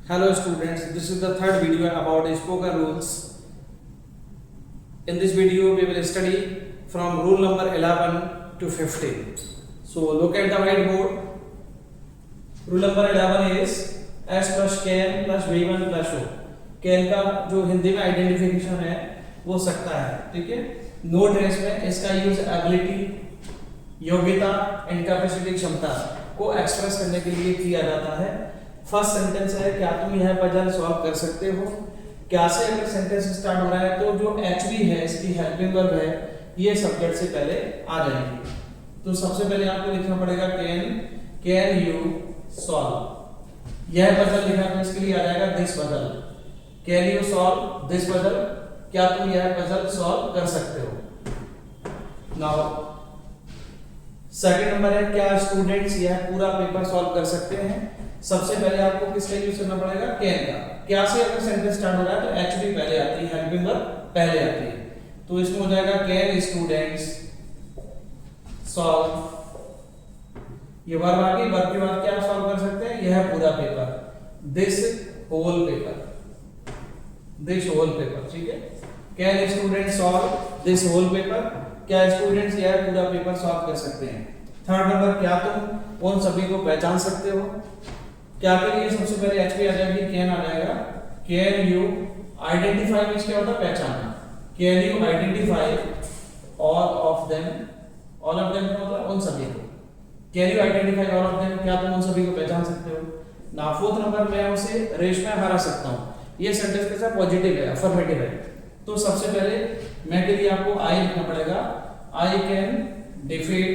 Hello students, this is the third video about spoken rules. In this video we will study from rule number 11 to 15. So look at the whiteboard. Rule number 11 is S plus can plus V1 plus O. can का जो हिंदी में identification है वो सकता है, ठीक है। Note है इसमें, इसका यूज एबिलिटी, योग्यता एंड कैपेसिटी, क्षमता को एक्सप्रेस करने के लिए किया जाता है। फर्स्ट सेंटेंस है क्या तुम यह पजल सॉल्व कर सकते हो। क्या से अगर सेंटेंस स्टार्ट हो रहा है तो जो एचवी है इसकी हेल्पिंग वर्ब है, ये सब्जेक्ट से पहले आ जाएगी। तो सबसे पहले आपको लिखना पड़ेगा कैन यू सॉल्व। यह पजल लिखा तो इसके लिए आ जाएगा this puzzle. Can you solve this puzzle, क्या तुम यह पजल सॉल्व कर सकते हो। नाउ सेकंड नंबर है क्या स्टूडेंट्स यह पूरा पेपर सॉल्व कर सकते हैं। सबसे पहले आपको किसका यूज करना पड़ेगा, कैन का। क्या से अगर सेंटेंस स्टार्ट हो रहा है तो एचवी पहले आती है, हेल्पिंग वर्ब पहले आती है। तो इसमें हो जाएगा कैन स्टूडेंट्स सॉल्व, ये वर्ब आ गई। वर्ब के बाद क्या सॉल्व कर सकते हैं, यह पूरा paper, this whole paper, this whole paper, ठीक है। Can students solve this whole paper, क्या स्टूडेंट्स यह पूरा पेपर सॉल्व कर सकते हैं। थर्ड नंबर क्या तुम उन सभी को पहचान सकते हो। क्या के लिए सबसे पहले एचपी आ जाएगी, कैन आ जाएगा। कैन यू आइडेंटिफाई मींस क्या होता है, पहचानना। Can you identify all of them, all of them का मतलब उन सभी को। Can you identify all of them, क्या तुम उन सभी को पहचान सकते हो। ना फोर्थ नंबर मैं उसे रेस में हरा सकता हूं। ये सेंटेंस कैसा पॉजिटिव है, अफर्मेटिव है। तो सबसे पहले मैं के लिए आपको आई लिखना पड़ेगा। I can defeat,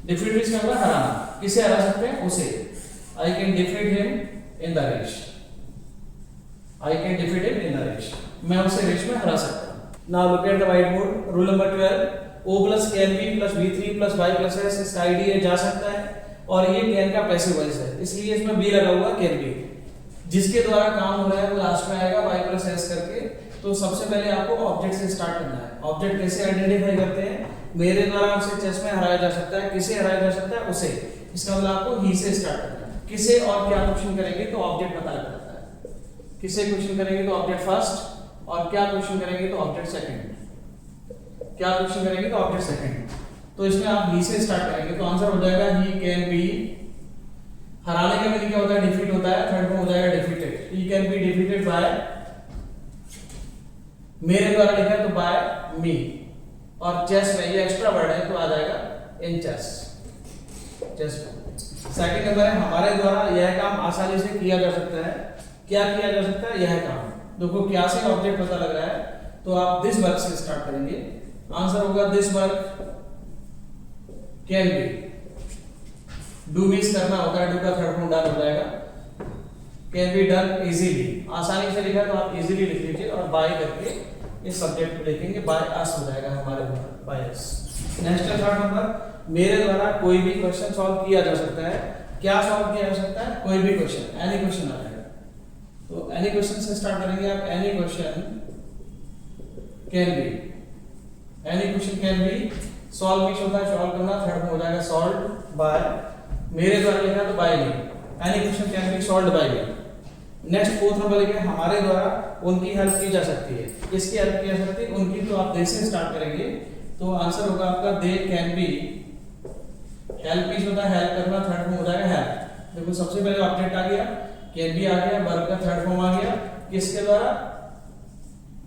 defeat means क्या होता है, हराना। किसे हरा सकते हैं, उसे। I can defeat him in the race. I can defeat him in the race. मैं उसे रेस में हरा सकता हूँ। Now look at the whiteboard. Rule number 12. O plus can be plus V3 plus Y plus S इसका ID जा सकता है और ये can का पैसिव वॉइस है, इसलिए इसमें B लगा हुआ can be। जिसके द्वारा काम हो रहा है वो लास्ट में आएगा Y plus S करके। तो सबसे पहले आपको ऑब्जेक्ट से स्टार्ट करना है। ऑब्जेक्ट कैसे आइडेंटिफाई करते हैं, मेरे द्वारा उसे चेस में हराया जा सकता है। किसे हराया जा सकता है, उसे। इसका मतलब आपको ही से स्टार्ट करना है। किसे और क्या क्वेश्चन करेंगे तो ऑब्जेक्ट पता लग जाता है। किसे क्वेश्चन करेंगे तो ऑब्जेक्ट फर्स्ट, और क्या क्वेश्चन करेंगे तो ऑब्जेक्ट सेकंड। क्या क्वेश्चन करेंगे तो ऑब्जेक्ट सेकंड। तो इसमें आप ही से स्टार्ट करेंगे तो आंसर हो जाएगा ही कैन बी। हराने का मीनिंग क्या होता है, डिफीट होता है। थर्ड में हो जाएगा defeated. He can be defeated by, मेरे द्वारा लिखा है तो बाय मी। और चेस में ये एक्स्ट्रा वर्ड है तो आ जाएगा इन चेस, चेस में। सेकंड नंबर है हमारे द्वारा यह काम आसानी से किया जा सकता है। क्या किया जा सकता है, यह काम। देखो क्या से ऑब्जेक्ट पता लग रहा है तो आप दिस वर्क से स्टार्ट करेंगे। आंसर होगा this work can be. Do means करना होता है, डू का थर्ड फॉर्म डन हो जाएगा। कैन बी डन इजीली, आसानी से लिखा तो आप इजीली लिख लीजिए और बाय करके इस सब्जेक्ट को लिखेंगे। बाय अस हो जाएगा हमारे द्वारा, बाय अस। नेक्स्ट है थर्ड नंबर, मेरे द्वारा कोई भी क्वेश्चन सॉल्व किया जा सकता है। क्या सॉल्व किया जा सकता है, कोई भी क्वेश्चन, एनी क्वेश्चन आ जाएगा। तो एनी क्वेश्चन से स्टार्ट करेंगे आप। Any question can B, any question can B. Solve means होता है सॉल्व करना, थर्ड में हो जाएगा सॉल्व्ड बाय। मेरे द्वारा लिखा तो by me, any question can be solved by me. Next fourth number लिखे हमारे द्वारा उनकी हेल्प की जा सकती है। किसकी हेल्प की जा सकती है, उनकी। तो आप दे से स्टार्ट करेंगे तो आंसर होगा आपका they can be. Help means होता है हेल्प करना, थर्ड फॉर्म हो जाएगा हेल्प। देखो सबसे पहले ऑब्जेक्ट आ गया, कैन बी आ गया, वर्ब का थर्ड फॉर्म आ गया, किसके द्वारा,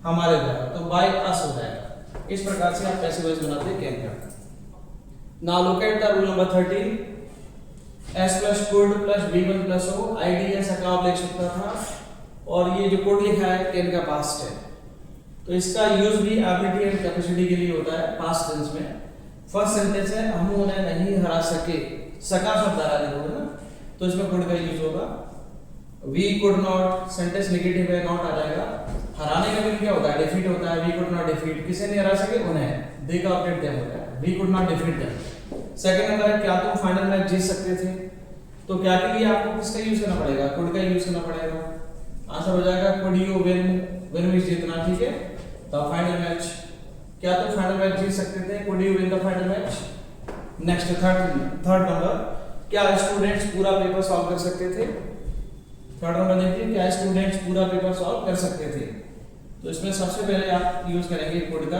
हमारे द्वारा। तो बाय अस हो जाएगा। इस प्रकार से आप पैसिव वॉइस बनाते हैं कैन का। Now look at the rule number 13। S plus could plus V1 plus O IDs का आप लिख सकता था, और ये जो कुड लिखा है कैन का पास्ट है। तो इसका यूज भी एबिलिटी एंड कैपेसिटी के लिए होता है पास्ट टेंस में। फर्स्ट सेंटेंस है हम उन्हें नहीं हरा सके, सका शब्द आ रहा है ना, तो इसमें कुड का यूज होगा। We could not, sentence negative है, नॉट आ जाएगा। हराने का मीनिंग क्या होता है, डिफीट होता है। वी कुड नॉट डिफीट, किसे नहीं हरा सके, उन्हें। दे का ऑब्जेक्ट देम होता है, we could not defeat them. Second number है क्या तुम फाइनल मैच जीत सकते थे। तो क्या के लिए आपको किसका यूज करना पड़ेगा, कुड का यूज करना पड़ेगा। आंसर हो जाएगा could you win, win means जीतना, ठीक है। द फाइनल मैच, क्या तुम फाइनल मैच जीत सकते थे, could you win the final match. Next third number, क्या स्टूडेंट्स पूरा पेपर सॉल्व कर सकते थे। थर्ड नंबर देखिए, क्या स्टूडेंट्स पूरा पेपर सॉल्व कर सकते थे? तो इसमें सबसे पहले आप यूज करेंगे कुड का।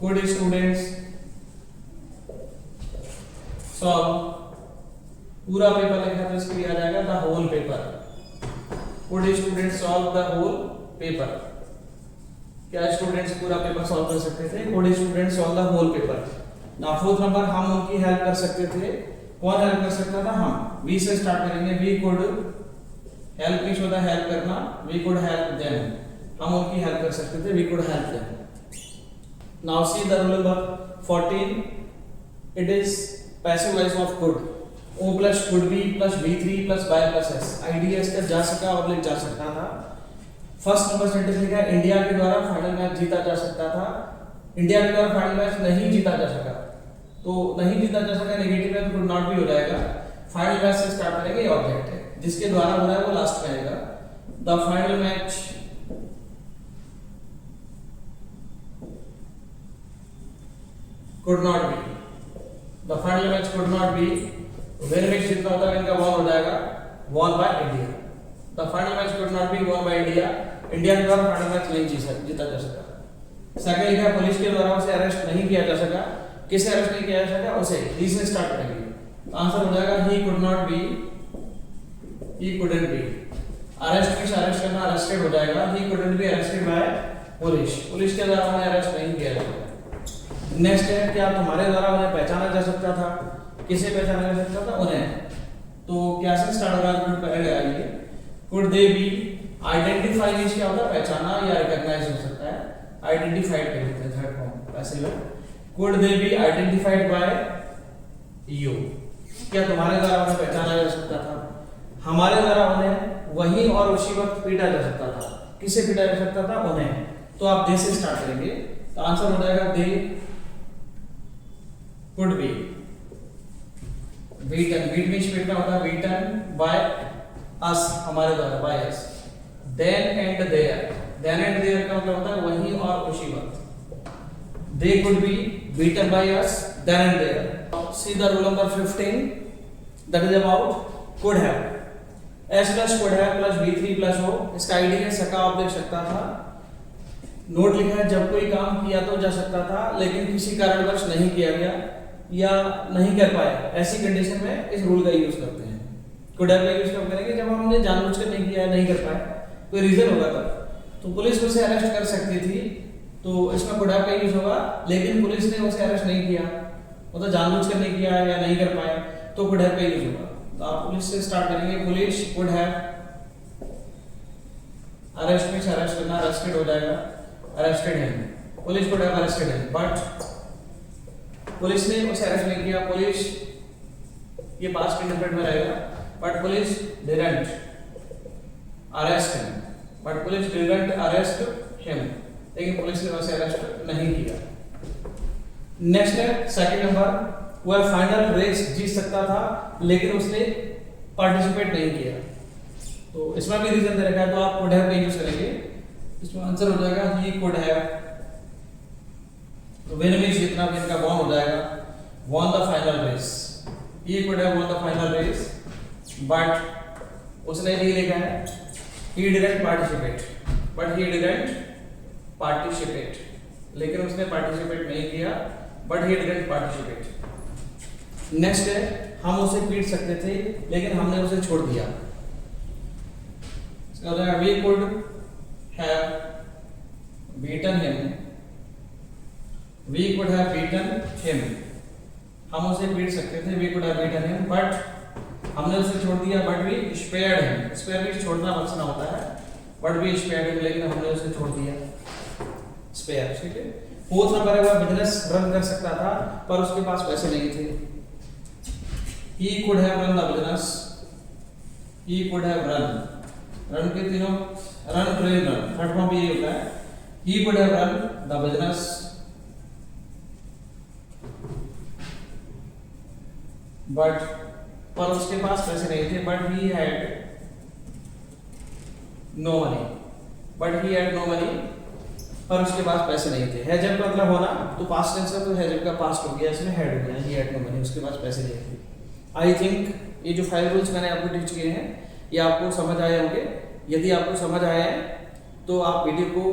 कुड स्टूडेंट्स सॉल्व पूरा पेपर लिखा तो इसके लिए आ जाएगा the whole paper. Could students solve the whole paper. क्या स्टूडेंट्स पूरा पेपर सॉल्व कर सकते थे? Could students solve the whole paper. ना फोर्थ नंबर, हम उनकी हेल्प कर सकते थे। कौन हेल्प कर सकता था? हम। वी से स्टार्ट करेंगे। वी कुड हेल्प की होता हेल्प करना, वी कुड हेल्प देम। हम उनकी हेल्प कर सकते थे, we could help them. Now see the rule number 14, it is passive voice of could. O plus could be plus V3 plus by plus S. आईडीएस का जा सका और लिख जा सकता था। फर्स्ट नंबर सेंटेंस लिखा है, इंडिया के द्वारा फाइनल मैच जीता जा सकता था। इंडिया के द्वारा फाइनल मैच नहीं जीता जा सका, तो नहीं जीता जा सका नेगेटिव है तो कुड नॉट भी हो जाएगा। फाइनल मैच से स्टार्ट करेंगे, ये ऑब्जेक्ट है, जिसके द्वारा हो रहा है वो लास्ट में आएगा। The final match could not be, the final match could not be, win match जितना होता है इनका वॉन हो जाएगा won by India। the final match could not be won by India, India के द्वारा फाइनल मैच नहीं जीता जा सका। सेकंड लिखा है, पुलिस के द्वारा उसे अरेस्ट नहीं किया जा सका। किसे अरेस्ट नहीं किया जा सका? उसे। ही से स्टार्ट करेंगे, आंसर हो जाएगा he could not be, he couldn't be। Arrest means arrest करना, अरेस्टेड हो जाएगा। he couldn't be arrested by police, police के द्वारा उन्हें अरेस्ट नहीं किया जा सका। नेक्स्ट है, क्या तुम्हारे द्वारा उन्हें पहचाना जा सकता था? किसे पहचाना जा सकता था? उन्हें। तो क्या से स्टार्ट होगा? कुड पहले आइए। Could they B, identify means क्या होता है? पहचाना या रिकॉग्नाइज हो सकता है। आइडेंटिफाइड कर लेते हैं थर्ड फॉर्म पैसिव है। Could they be identified by you, क्या तुम्हारे द्वारा उन्हें पहचाना जा सकता था? हमारे द्वारा उन्हें वहीं और उसी वक्त पीटा जा सकता था। किसे पीटा जा सकता था? उन्हें। तो आप दे से स्टार्ट करेंगे, तो आंसर हो जाएगा दे could be beaten। beat means पीटना होता है, beaten by us, हमारे द्वारा, by us। then and there, then and there का मतलब होता है वहीं और उसी वक्त। they could be beaten by us then and there। see the rule number 15, that is about could have। s plus could have plus V3 plus O, इसका ID है सका आप देख सकता था। नोट लिखा है, जब कोई काम किया तो जा सकता था लेकिन किसी कारणवश नहीं किया गया या नहीं कर पाया, ऐसी कंडीशन में इस रूल का यूज करते हैं। कुड हैव का यूज कब करेंगे? जब हमने जानबूझकर नहीं किया, नहीं कर पाए, कोई रीजन होगा तब। तो पुलिस उसे अरेस्ट कर सकती थी, तो इसमें कुड हैव का यूज होगा, लेकिन पुलिस ने उसे अरेस्ट नहीं किया, मतलब जानबूझकर नहीं किया या नहीं कर पाए, तो कुड हैव का यूज होगा। तो आप पुलिस से स्टार्ट करेंगे, police could have, arrest means arrest करना, अरेस्टेड हो जाएगा, अरेस्टेड है। पुलिस कुड हैव अरेस्टेड है, बट पुलिस ने उसे अरेस्ट नहीं किया। पुलिस, ये पास्ट इंडेफिनिट में रहेगा, but police didn't arrest him, but police didn't arrest him, लेकिन पुलिस ने उसे अरेस्ट नहीं किया। नेक्स्ट है सेकंड नंबर, वह फाइनल रेस जीत सकता था लेकिन उसने पार्टिसिपेट नहीं किया। तो इसमें भी रीजन दे रखा है, तो आप कुड हैव का यूज करेंगे। इसमें आंसर हो जाएगा ही कुड हैव। तो विन मींस जितना विन का वॉन हो जाएगा, won the final race. He could have won the final race, but उसने नहीं लिखा है he didn't participate, but he didn't participate, लेकिन उसने पार्टिसिपेट नहीं किया, but he didn't participate. Next है, हम उसे पीट सकते थे लेकिन हमने उसे छोड़ दिया। इसका हो जाएगा we could have beaten him, we could have beaten him, हम उसे पीट सकते थे, we could have beaten him, but हमने उसे छोड़ दिया, but we spared him। spare भी छोड़ना बचना होता है, but we spared him, लेकिन हमने उसे छोड़ दिया, spare। ठीक है। फोर्थ नंबर है, वह बिजनेस रन कर सकता था पर उसके पास पैसे नहीं थे। he could have run the business, he could have run के तीनों run, train, run, third form भी ये होता है। he could have run the business, but पर उसके पास पैसे नहीं थे, but he had no money, but he had no money, पर उसके पास पैसे नहीं थे। है जब का मतलब होना, तो पास्ट टेंस है, तो है जब का पास्ट हो गया, इसमें हैड हो गया, ही हैड नो मनी, उसके पास पैसे नहीं थे। आई थिंक ये जो 5 रूल्स मैंने आपको टीच किए हैं, ये आपको समझ आए होंगे। यदि आपको समझ आया है तो आप वीडियो को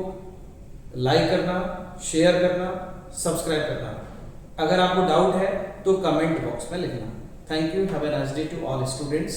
लाइक करना, शेयर करना, सब्सक्राइब करना। अगर आपको डाउट है तो कमेंट बॉक्स में लिखना। Thank you, have a nice day to all students.